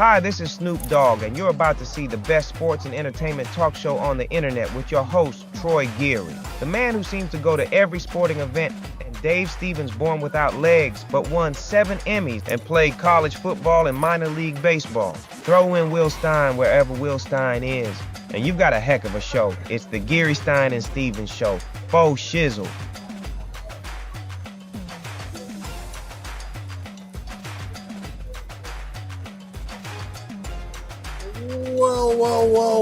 Hi, this is Snoop Dogg, and you're about to see the best sports and entertainment talk show on the internet with your host, Troy Geary. The man who seems to go to every sporting event, and Dave Stevens born without legs, but won 7 Emmys and played college football and minor league baseball. Throw in Will Stein wherever Will Stein is, and you've got a heck of a show. It's the Geary, Stein, and Stevens Show. Faux shizzle.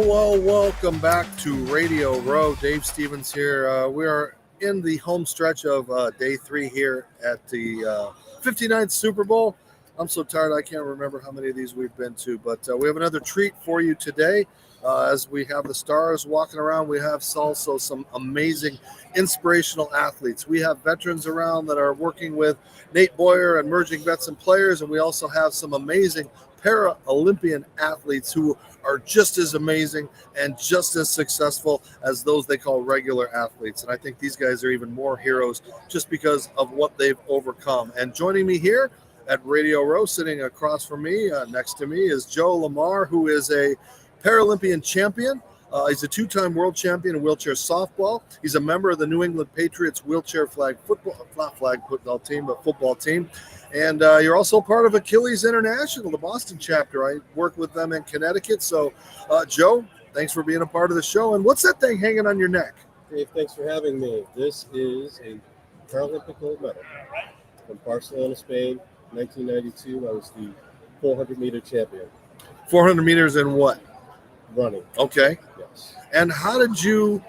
Well, welcome back to Radio Row. Dave Stevens here. We are in the home stretch of day 3 here at the 59th Super Bowl. I'm so tired I can't remember how many of these we've been to, but we have another treat for you today. As we have the stars walking around, we have also some amazing inspirational athletes. We have veterans around that are working with Nate Boyer and merging vets and players, and we also have some amazing Paralympian athletes who are just as amazing and just as successful as those they call regular athletes. And I think these guys are even more heroes just because of what they've overcome. And joining me here at Radio Row, sitting across from me, next to me, is Jo LeMar, who is a Paralympian champion. He's a 2-time world champion in wheelchair softball. He's a member of the New England Patriots wheelchair flag football, not flag football team, but football team. And you're also part of Achilles International, the Boston chapter. I work with them in Connecticut. So, Jo, thanks for being a part of the show. And what's that thing hanging on your neck? Dave, thanks for having me. This is a Paralympic gold medal from Barcelona, Spain, 1992. I was the 400-meter champion. 400 meters in what? Running. Okay. Yes. And how did you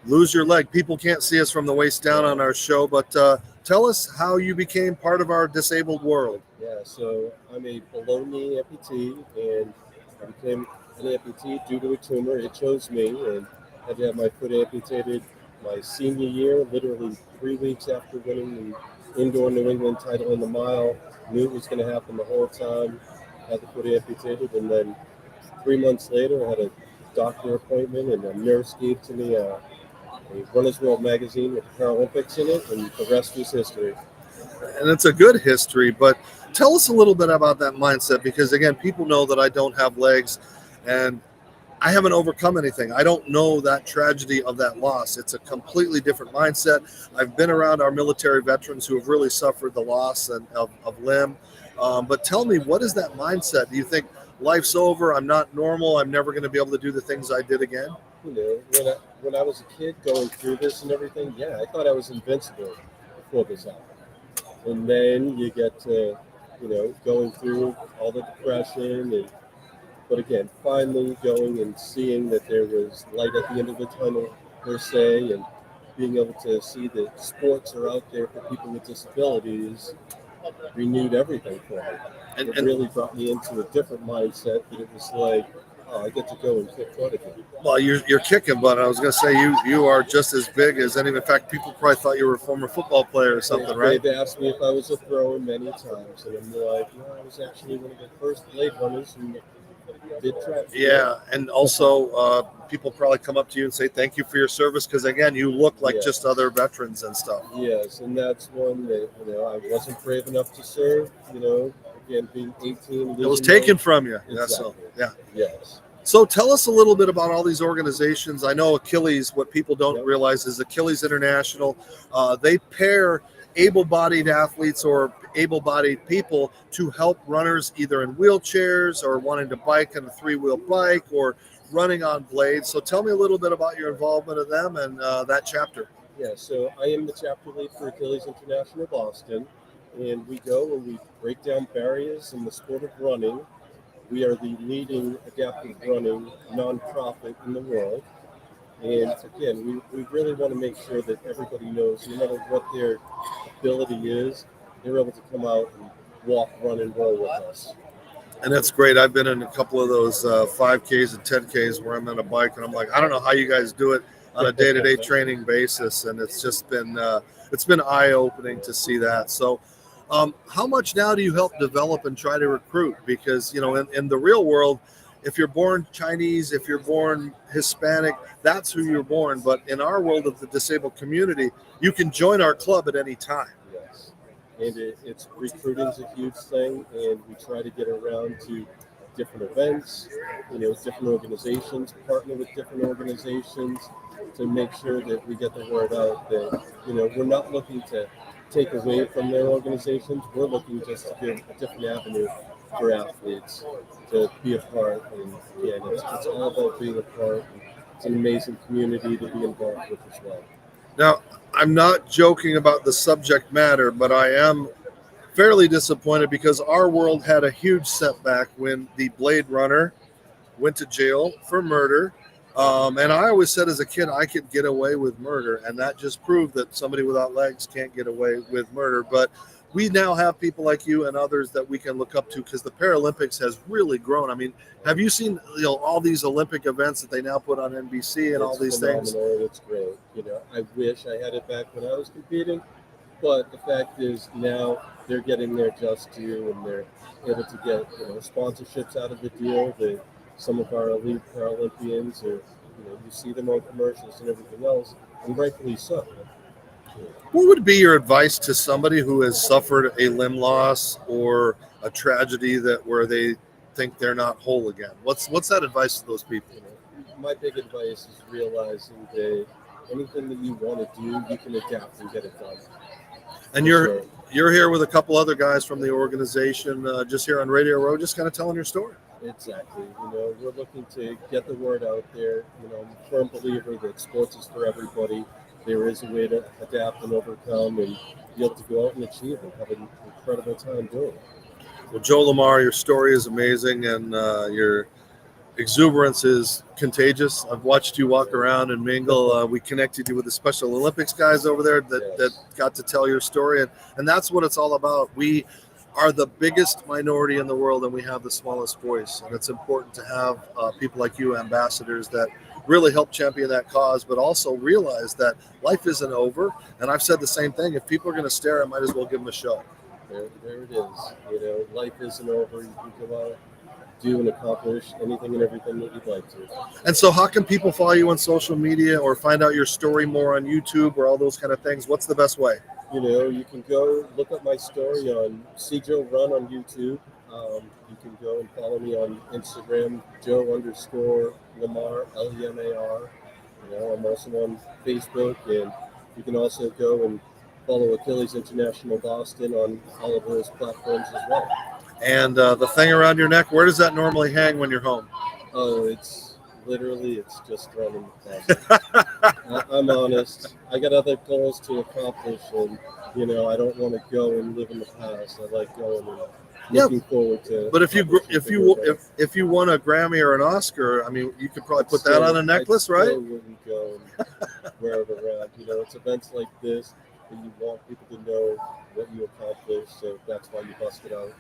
lose your leg? People can't see us from the waist down on our show, but tell us how you became part of our disabled world. Yeah, so I'm a below-knee amputee, and I became an amputee due to a tumor. It chose me, and I had to have my foot amputated my senior year, literally 3 weeks after winning the indoor New England title in the mile. Knew it was going to happen the whole time. Had the foot amputated, and then 3 months later, I had a doctor appointment, and a nurse gave to me a Runner's World magazine with the Paralympics in it, and the rest was history. And it's a good history, but tell us a little bit about that mindset, because again, people know that I don't have legs and I haven't overcome anything. I don't know that tragedy of that loss. It's a completely different mindset. I've been around our military veterans who have really suffered the loss of limb. But tell me, what is that mindset? Do you think life's over? I'm not normal. I'm never going to be able to do the things I did again? You know, when I was a kid going through this and everything, yeah, I thought I was invincible before this happened. And then you get to, going through all the depression, but again, finally going and seeing that there was light at the end of the tunnel, per se, and being able to see that sports are out there for people with disabilities renewed everything for me. And it really brought me into a different mindset that it was like, oh, I get to go and kick butt again. Well, you're kicking butt. I was going to say you are just as big as any. In fact, people probably thought you were a former football player or something, right? They've asked me if I was a thrower many times, and I'm like, no, I was actually one of the first blade runners who did track. Yeah, and also people probably come up to you and say thank you for your service, because again, you look like just other veterans and stuff. Yes, and that's one that I wasn't brave enough to serve. Again, being 18, it was taken from you. Exactly. Yeah, so yeah. Yes. So tell us a little bit about all these organizations. I know Achilles, what people don't realize is Achilles International. They pair able-bodied athletes or able-bodied people to help runners either in wheelchairs or wanting to bike on a 3-wheel bike or running on blades. So tell me a little bit about your involvement in them and that chapter. Yeah, so I am the chapter lead for Achilles International Boston, and we go and we break down barriers in the sport of running. We are the leading adaptive running nonprofit in the world. And again, we really want to make sure that everybody knows, no matter what their ability is, they're able to come out and walk, run, and roll with us. And that's great. I've been in a couple of those 5Ks and 10Ks where I'm on a bike, and I'm like, I don't know how you guys do it on a day-to-day training basis. And it's just been eye-opening to see that. So how much now do you help develop and try to recruit? Because, in the real world, if you're born Chinese, if you're born Hispanic, that's who you're born. But in our world of the disabled community, you can join our club at any time. Yes. And it's recruiting is a huge thing, and we try to get around to different events, different organizations, partner with different organizations to make sure that we get the word out that, we're not looking to take away from their organizations. We're looking just to give a different avenue for athletes to be a part. And again, it's all about being a part. It's an amazing community to be involved with as well. Now, I'm not joking about the subject matter, but I am fairly disappointed because our world had a huge setback when the Blade Runner went to jail for murder. And I always said as a kid, I could get away with murder. And that just proved that somebody without legs can't get away with murder. But we now have people like you and others that we can look up to because the Paralympics has really grown. I mean, have you seen all these Olympic events that they now put on NBC and all these things? It's great. I wish I had it back when I was competing. But the fact is now they're getting their just due and they're able to get sponsorships out of the deal. Some of our elite Paralympians, or you see them on commercials and everything else, and rightfully so. What would be your advice to somebody who has suffered a limb loss or a tragedy where they think they're not whole again? What's that advice to those people? My big advice is realizing that anything that you want to do, you can adapt and get it done. And you're here with a couple other guys from the organization, just here on Radio Row, just kind of telling your story. Exactly. We're looking to get the word out there. I'm a firm believer that sports is for everybody. There is a way to adapt and overcome and be able to go out and achieve and have an incredible time doing it. Well, Jo LeMar, your story is amazing and your exuberance is contagious. I've watched you walk around and mingle. We connected you with the Special Olympics guys over there that got to tell your story. And that's what it's all about. We are the biggest minority in the world and we have the smallest voice. And it's important to have people like you, ambassadors, that really help champion that cause, but also realize that life isn't over. And I've said the same thing. If people are going to stare, I might as well give them a show. There it is. Life isn't over. You can go out, do and accomplish anything and everything that you'd like to. And so how can people follow you on social media or find out your story more on YouTube or all those kind of things? What's the best way? You can go look up my story on See Jo Run on YouTube. You can go and follow me on Instagram, Jo_LeMar, LEMAR. I'm also on Facebook, and you can also go and follow Achilles International Boston on all of those platforms as well. And the thing around your neck, where does that normally hang when you're home? Oh, it's just running fast. I'm honest. I got other goals to accomplish, and I don't want to go and live in the past. I like going and looking forward to. But if you won a Grammy or an Oscar, I mean, you could probably put that on a necklace, right? I wouldn't go and wear it around. It's events like this that you want people to know what you accomplished. So that's why you bust it out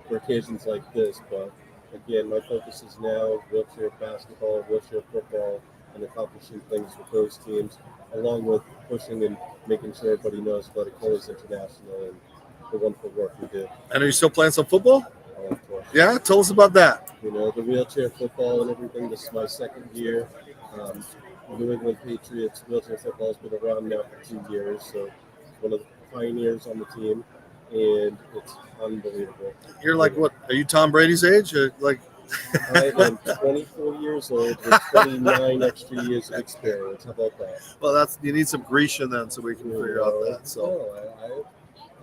for occasions like this. But again, my focus is now wheelchair basketball, wheelchair football, and accomplishing things with those teams, along with pushing and making sure everybody knows about Achilles International and the wonderful work we do. And are you still playing some football? Oh, of course. Yeah, tell us about that. The wheelchair football and everything. This is my second year. New England Patriots wheelchair football has been around now for 2 years, so one of the pioneers on the team, and it's unbelievable. You're like, what? Are you Tom Brady's age? Or like, I am 24 years old with 29 extra years of experience. How about that? Well, you need some Grecian then, so we can figure out that. So.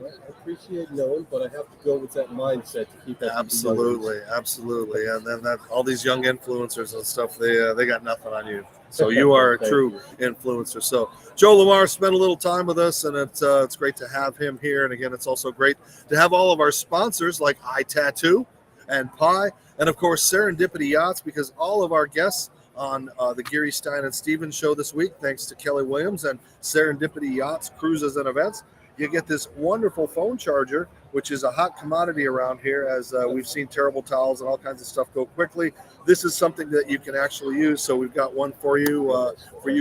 I appreciate knowing, but I have to go with that mindset to keep that. Absolutely. And then all these young influencers and stuff, they got nothing on you. So you are a true influencer. So Jo LeMar spent a little time with us, and it's great to have him here. And again, it's also great to have all of our sponsors like iTattoo and Pi, and of course Serendipity Yachts, because all of our guests on the Geary, Stein, and Stevens show this week, thanks to Kelly Williams and Serendipity Yachts, Cruises, and Events, you get this wonderful phone charger, which is a hot commodity around here, as we've seen terrible towels and all kinds of stuff go quickly. This is something that you can actually use. So we've got one for you,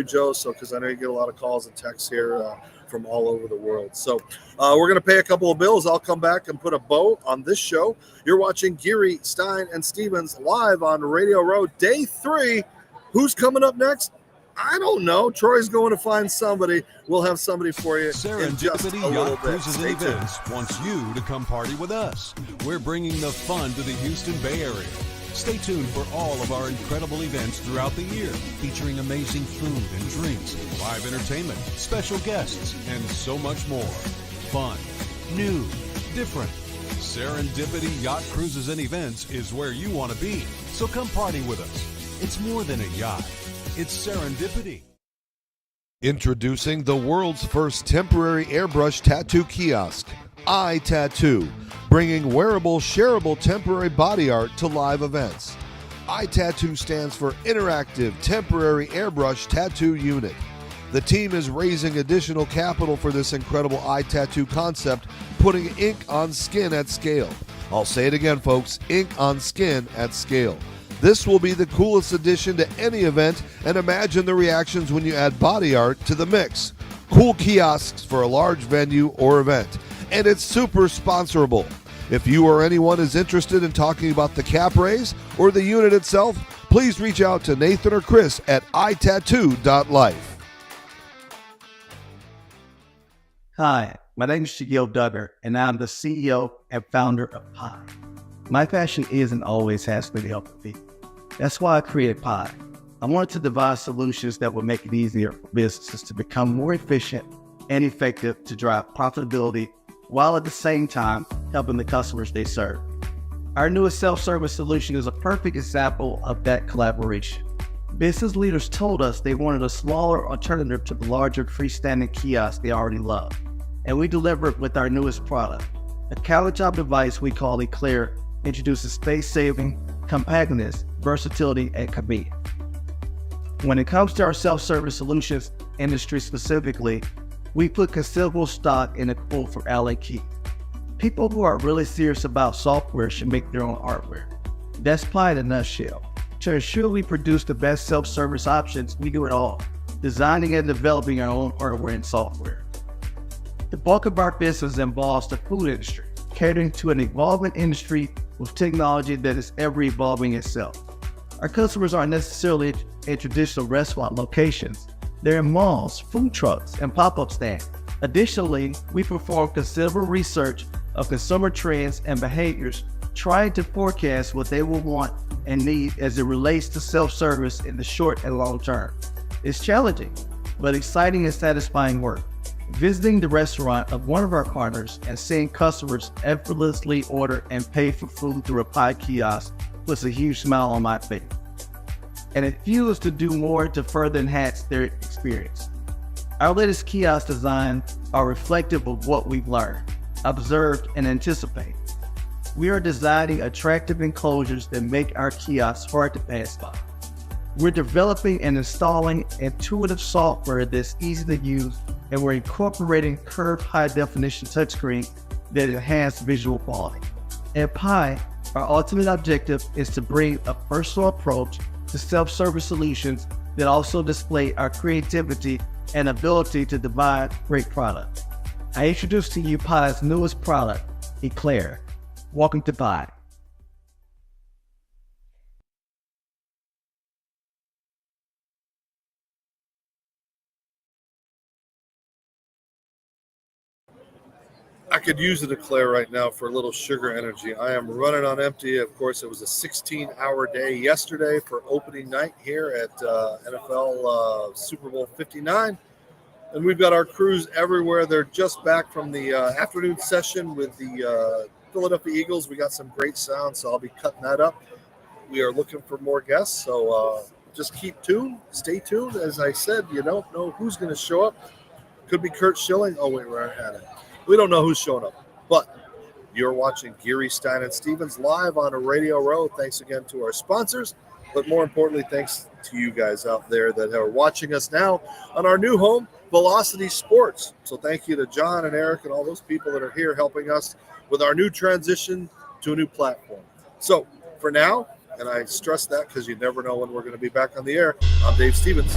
Jo. So because I know you get a lot of calls and texts here from all over the world. So we're going to pay a couple of bills. I'll come back and put a bow on this show. You're watching Geary, Stein, and Stevens live on Radio Row, Day 3. Who's coming up next? I don't know. Troy's going to find somebody. We'll have somebody for you in just a Serendipity little Yacht bit. Cruises and Events wants you to come party with us. We're bringing the fun to the Houston Bay Area. Stay tuned for all of our incredible events throughout the year, featuring amazing food and drinks, live entertainment, special guests, and so much more. Fun, new, different. Serendipity Yacht Cruises and Events is where you want to be. So come party with us. It's more than a yacht. It's serendipity. Introducing the world's first temporary airbrush tattoo kiosk, iTattoo, bringing wearable, shareable temporary body art to live events. iTattoo stands for Interactive Temporary Airbrush Tattoo Unit. The team is raising additional capital for this incredible iTattoo concept, putting ink on skin at scale. I'll say it again, folks, ink on skin at scale. This will be the coolest addition to any event, and imagine the reactions when you add body art to the mix. Cool kiosks for a large venue or event. And it's super sponsorable. If you or anyone is interested in talking about the cap raise or the unit itself, please reach out to Nathan or Chris at itattoo.life. Hi, my name is Shaquille Duggar, and I'm the CEO and founder of Pi. My passion is and always has been helping people. That's why I created Pi. I wanted to devise solutions that would make it easier for businesses to become more efficient and effective to drive profitability, while at the same time helping the customers they serve. Our newest self-service solution is a perfect example of that collaboration. Business leaders told us they wanted a smaller alternative to the larger freestanding kiosks they already love, and we delivered with our newest product. A countertop device we call Eclair introduces space-saving, compactness, versatility, and convenience. When it comes to our self-service solutions industry specifically, we put considerable stock in the quote from Alan Key. People who are really serious about software should make their own hardware. That's Pi in a nutshell. To ensure we produce the best self-service options, we do it all, designing and developing our own hardware and software. The bulk of our business involves the food industry, catering to an evolving industry with technology that is ever evolving itself. Our customers aren't necessarily in traditional restaurant locations. They're in malls, food trucks, and pop-up stands. Additionally, we perform considerable research of consumer trends and behaviors, trying to forecast what they will want and need as it relates to self-service in the short and long term. It's challenging, but exciting and satisfying work. Visiting the restaurant of one of our partners and seeing customers effortlessly order and pay for food through a Pi kiosk puts a huge smile on my face. And it fuels to do more to further enhance their experience. Our latest kiosk designs are reflective of what we've learned, observed, and anticipated. We are designing attractive enclosures that make our kiosks hard to pass by. We're developing and installing intuitive software that's easy to use, and we're incorporating curved high-definition touchscreen that enhance visual quality. At Pi, our ultimate objective is to bring a personal approach to self-service solutions that also display our creativity and ability to devise great products. I introduce to you Pi's newest product, Eclair. Welcome to Pi. I could use an Eclair right now for a little sugar energy. I am running on empty. Of course, it was a 16-hour day yesterday for opening night here at NFL Super Bowl 59. And we've got our crews everywhere. They're just back from the afternoon session with the Philadelphia Eagles. We got some great sound, so I'll be cutting that up. We are looking for more guests, so just keep tuned. Stay tuned. As I said, you don't know who's going to show up. Could be Kurt Schilling. Oh, wait, we're at it. We don't know who's showing up, but you're watching Geary, Stein, and Stevens live on a Radio Row. Thanks again to our sponsors, but more importantly, thanks to you guys out there that are watching us now on our new home, Velocity Sports. So thank you to John and Eric and all those people that are here helping us with our new transition to a new platform. So for now, and I stress that because you never know when we're going to be back on the air, I'm Dave Stevens.